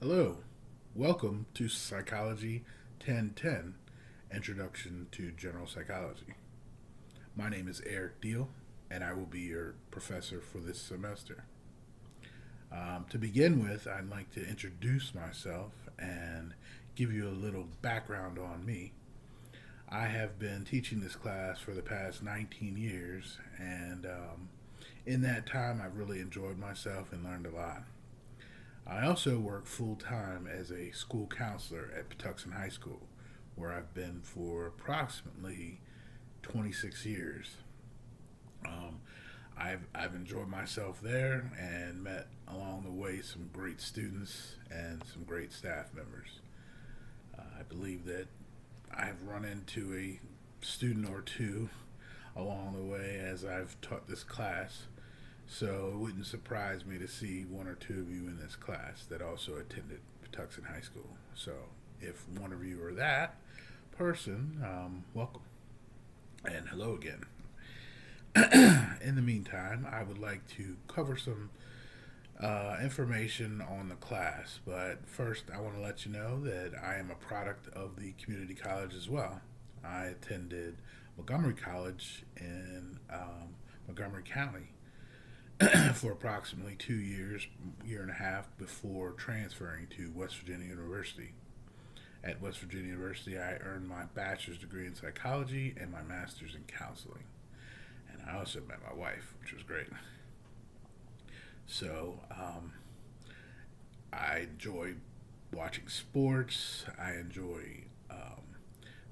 Hello, welcome to Psychology 1010 Introduction to General Psychology. My name is Eric Deal, and I will be your professor for this semester. To begin with, I'd like to introduce myself and give you a little background on me. I have been teaching this class for the past 19 years, and in that time, I've really enjoyed myself and learned a lot. I also work full time as a school counselor at Patuxent High School, where I've been for approximately 26 years. Um, I've enjoyed myself there and met along the way some great students and some great staff members. I believe that I've run into a student or two along the way as I've taught this class. So it wouldn't surprise me to see one or two of you in this class that also attended Patuxent High School. So if one of you are that person, welcome and hello again. In the meantime, I would like to cover some information on the class, but first I want to let you know that I am a product of the community college as well. I attended Montgomery College in Montgomery County for approximately 2 years, year and a half before transferring to West Virginia University. At West Virginia University, I earned my bachelor's degree in psychology and my master's in counseling. And I also met my wife, which was great. So I enjoy watching sports. I enjoy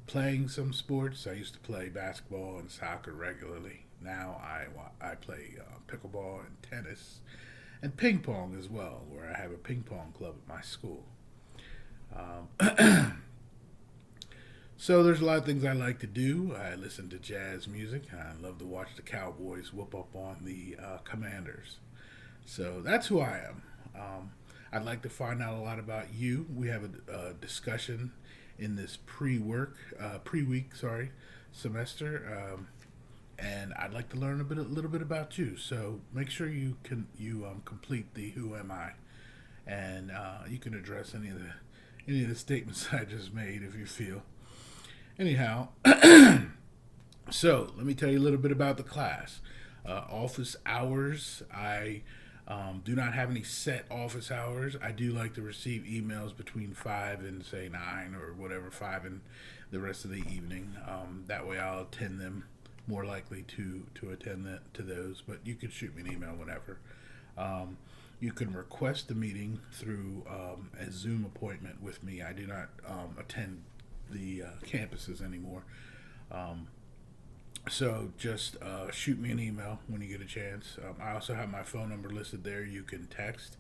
playing some sports. I used to play basketball and soccer regularly. Now I play pickleball and tennis and ping pong as well, where I have a ping pong club at my school. So there's a lot of things I like to do. I listen to jazz music. I love to watch the Cowboys whoop up on the Commanders. So that's who I am. I'd like to find out a lot about you. We have a discussion in this pre-week, semester, and I'd like to learn a little bit about you. So make sure you complete the Who Am I, and you can address any of the statements I just made if you feel. Anyhow, so let me tell you a little bit about the class. Office hours. I do not have any set office hours. I do like to receive emails between 5 and say 9 or whatever, 5 and the rest of the evening. That way I'll attend them, more likely to attend to those, but you can shoot me an email whenever. You can request a meeting through a Zoom appointment with me. I do not attend the campuses anymore. So just shoot me an email when you get a chance. I also have my phone number listed there. You can text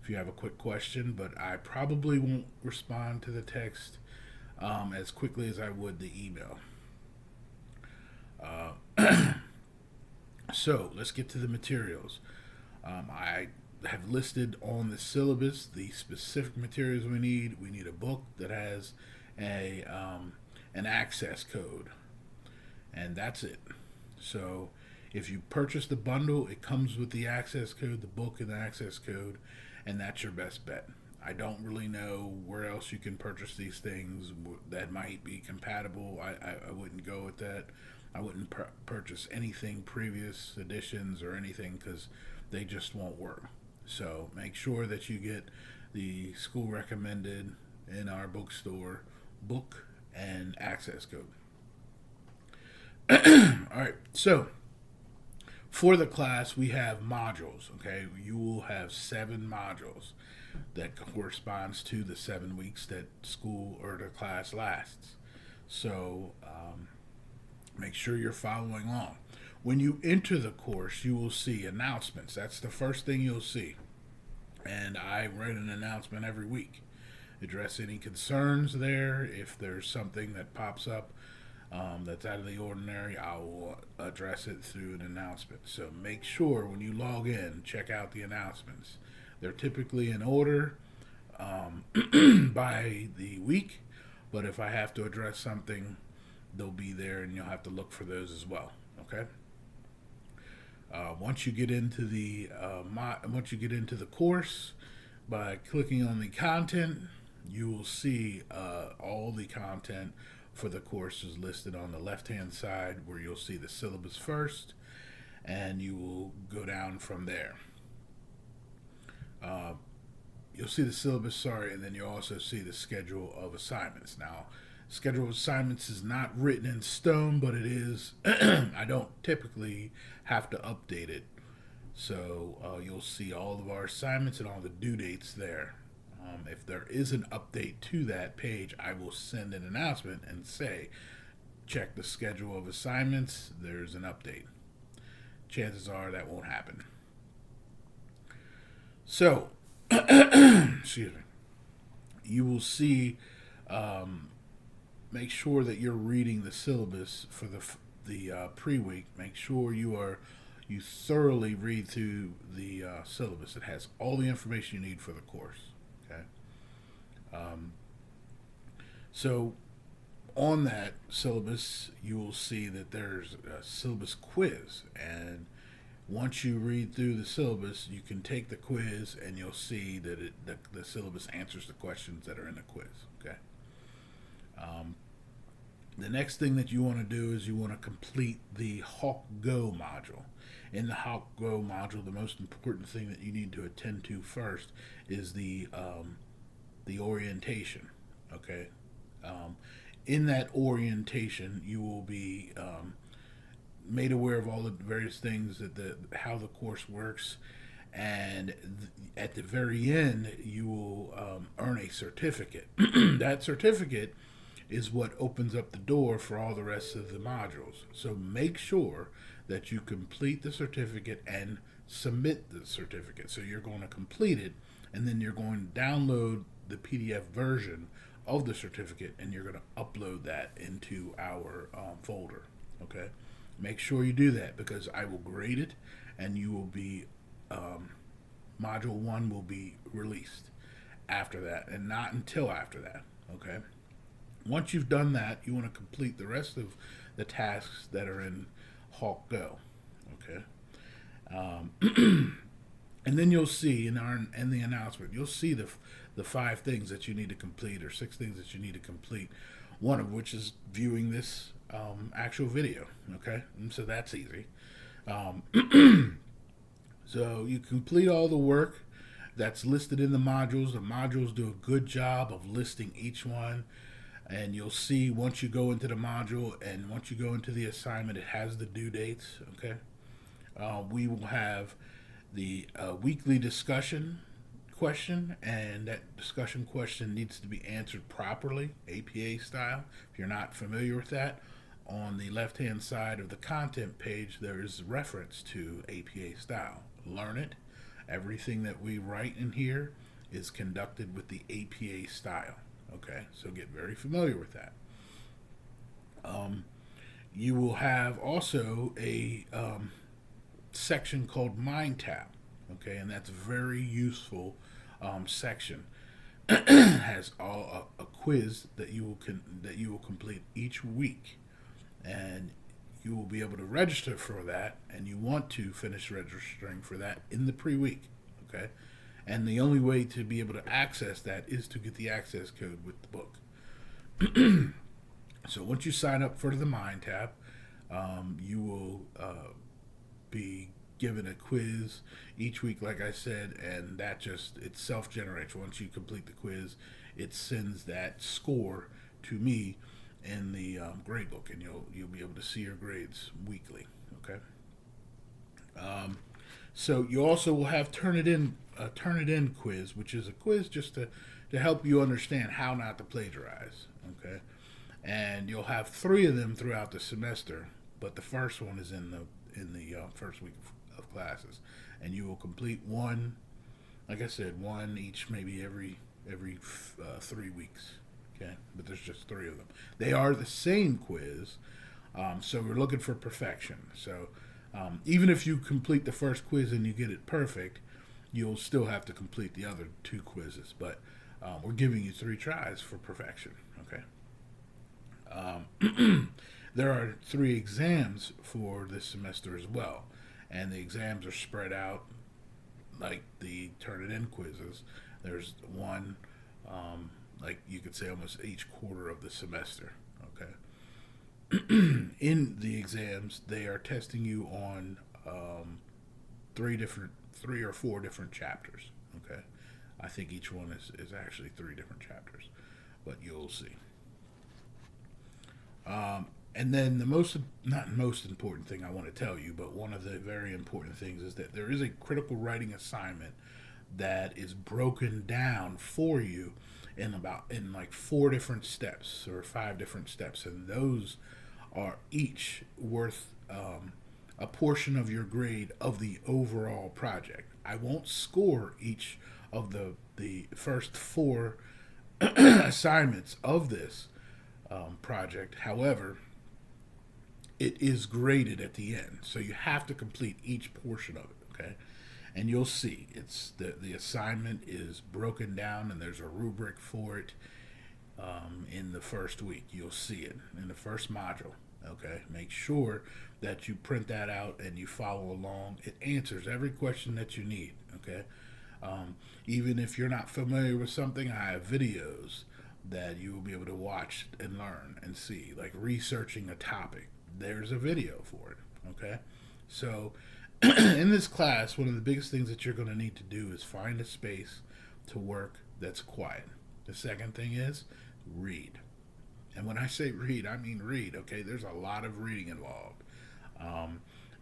if you have a quick question, but I probably won't respond to the text as quickly as I would the email. So let's get to the materials. I have listed on the syllabus the specific materials we need. We need a book that has an access code, and that's it. So if you purchase the bundle, it comes with the access code, the book and the access code, and that's your best bet. I don't really know where else you can purchase these things that might be compatible. I wouldn't go with that. I wouldn't purchase anything previous editions or anything because they just won't work. So make sure that you get the school recommended in our bookstore book and access code. All right, so for the class we have modules. Okay, you will have 7 modules that corresponds to the 7 weeks that school or the class lasts. So make sure you're following along. When you enter the course, you will see announcements. That's the first thing you'll see. And I write an announcement every week. Address any concerns there. If there's something that pops up that's out of the ordinary, I will address it through an announcement. So make sure when you log in, check out the announcements. They're typically in order by the week, but if I have to address something, they'll be there, and you'll have to look for those as well. Okay. Once you get into the course, by clicking on the content, you will see all the content for the courses listed on the left hand side, where you'll see the syllabus first, and you will go down from there. You'll see the syllabus, and then you'll also see the schedule of assignments. Now, schedule of assignments is not written in stone, but it is. I don't typically have to update it. So you'll see all of our assignments and all the due dates there. If there is an update to that page, I will send an announcement and say, check the schedule of assignments, there's an update. Chances are that won't happen. So, excuse me, you will see, make sure that you're reading the syllabus for the pre-week. Make sure you thoroughly read through the syllabus. It has all the information you need for the course. Okay. So on that syllabus, you will see that there's a syllabus quiz, and once you read through the syllabus, you can take the quiz, and you'll see that the syllabus answers the questions that are in the quiz. Okay. The next thing that you want to do is you want to complete the Hawk Go module. In the Hawk Go module, the most important thing that you need to attend to first is the orientation. Okay. In that orientation, you will be made aware of all the various things how the course works, and at the very end, you will earn a certificate. That certificate is what opens up the door for all the rest of the modules. So make sure that you complete the certificate and submit the certificate. So you're going to complete it, and then you're going to download the PDF version of the certificate, and you're going to upload that into our folder. Okay, make sure you do that, because I will grade it, and you will be module 1 will be released after that, and not until after that. Okay. Once you've done that, you want to complete the rest of the tasks that are in Hawk Go. Okay. And then you'll see in the announcement, you'll see the 5 things that you need to complete, or 6 things that you need to complete. One of which is viewing this actual video. Okay, and so that's easy. So you complete all the work that's listed in the modules. The modules do a good job of listing each one. And you'll see once you go into the module and once you go into the assignment, it has the due dates. Okay. We will have the weekly discussion question, and that discussion question needs to be answered properly, APA style. If you're not familiar with that, on the left-hand side of the content page, there is reference to APA style. Learn it. Everything that we write in here is conducted with the APA style. Okay, so get very familiar with that. You will have also a section called Mind Tap. Okay, and that's a very useful section. Has a quiz that you will complete each week, and you will be able to register for that. And you want to finish registering for that in the pre-week. Okay. And the only way to be able to access that is to get the access code with the book. So once you sign up for the Mind Tab, you will be given a quiz each week, like I said, and it self-generates. Once you complete the quiz, it sends that score to me in the grade book, and you'll be able to see your grades weekly. Okay. So you also will have Turn It In quiz, which is a quiz just to help you understand how not to plagiarize. Okay, and you'll have 3 of them throughout the semester, but the first one is in the first week of classes, and you will complete one. Like I said, one each, maybe every 3 weeks. Okay, but there's just 3 of them. They are the same quiz, so we're looking for perfection. So. Even if you complete the first quiz and you get it perfect, you'll still have to complete the other 2 quizzes. But we're giving you 3 tries for perfection. Okay. There are 3 exams for this semester as well, and the exams are spread out like the Turn It In quizzes. There's one, like you could say, almost each quarter of the semester. Okay. In the exams, they are testing you on three or four different chapters. Okay. I think each one is actually three different chapters, but you'll see. And then the not most important thing I want to tell you, but one of the very important things is that there is a critical writing assignment that is broken down for you in like four different steps or five different steps, and those are each worth a portion of your grade of the overall project. I won't score each of the first four assignments of this project. However, it is graded at the end, so you have to complete each portion of it. Okay, and you'll see it's the assignment is broken down, and there's a rubric for it in the first week. You'll see it in the first module. Okay, make sure that you print that out and you follow along. It answers every question that you need. Okay, even if you're not familiar with something, I have videos that you will be able to watch and learn and see, like researching a topic. There's a video for it. Okay, so in this class, one of the biggest things that you're going to need to do is find a space to work that's quiet. The second thing is read. And when I say read, I mean read. Okay, there's a lot of reading involved.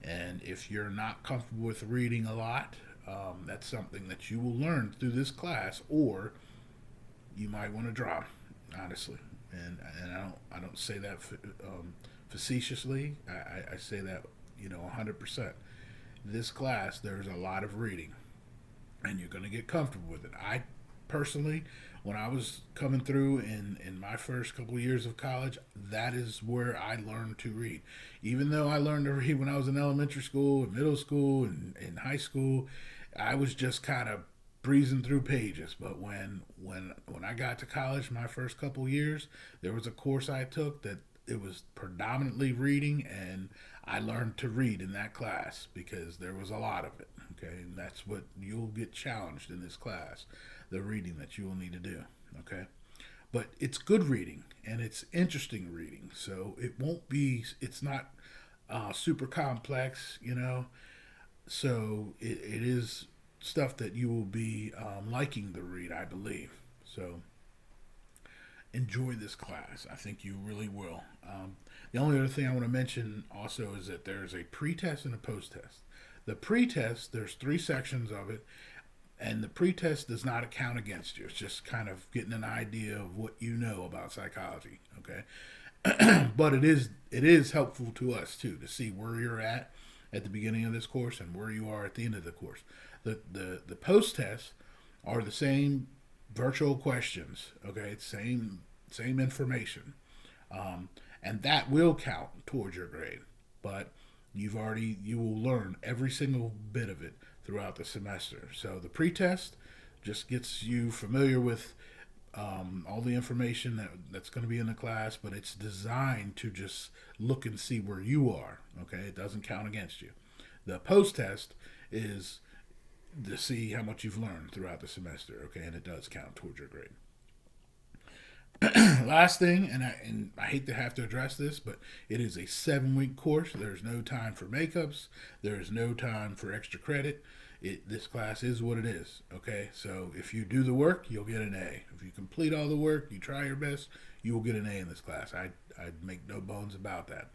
And if you're not comfortable with reading a lot, that's something that you will learn through this class, or you might want to drop, honestly. And I don't say that facetiously. I say that 100%. This class, there's a lot of reading, and you're going to get comfortable with it. I personally, when I was coming through in my first couple of years of college, that is where I learned to read. Even though I learned to read when I was in elementary school, and middle school, and in high school, I was just kind of breezing through pages. But when I got to college, my first couple of years, there was a course I took that it was predominantly reading, and I learned to read in that class because there was a lot of it. Okay, and that's what you'll get challenged in this class, the reading that you will need to do. Okay, but it's good reading and it's interesting reading, so it's not super complex, so it is stuff that you will be liking to read, I believe. So enjoy this class. I think you really will. The only other thing I want to mention also is that there's a pre-test and a post-test. The pre-test, there's three sections of it, and the pre-test does not count against you. It's just kind of getting an idea of what you know about psychology, okay? But it is helpful to us too to see where you're at the beginning of this course and where you are at the end of the course. The post-tests are the same virtual questions, okay? It's same information, and that will count towards your grade. But you will learn every single bit of it throughout the semester. So the pretest just gets you familiar with all the information that's going to be in the class, but it's designed to just look and see where you are. Okay, it doesn't count against you. The post test is to see how much you've learned throughout the semester. Okay, and it does count towards your grade. Last thing, and I hate to have to address this, but it is a 7-week course. There's no time for makeups. There's no time for extra credit. This class is what it is. Okay, so if you do the work, you'll get an A. If you complete all the work, you try your best, you will get an A in this class. I'd make no bones about that.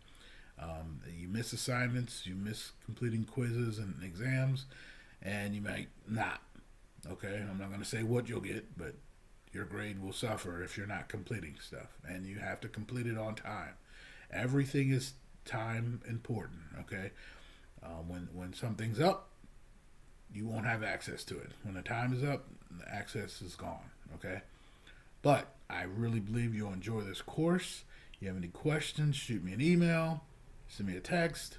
You miss assignments, you miss completing quizzes and exams, and you might not. Okay, I'm not going to say what you'll get, but your grade will suffer if you're not completing stuff, and you have to complete it on time. Everything is time important. Okay, when something's up, you won't have access to it. When the time is up, the access is gone. Okay, but I really believe you'll enjoy this course. If you have any questions, shoot me an email, send me a text,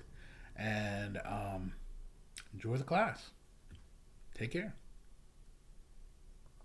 and enjoy the class. Take care.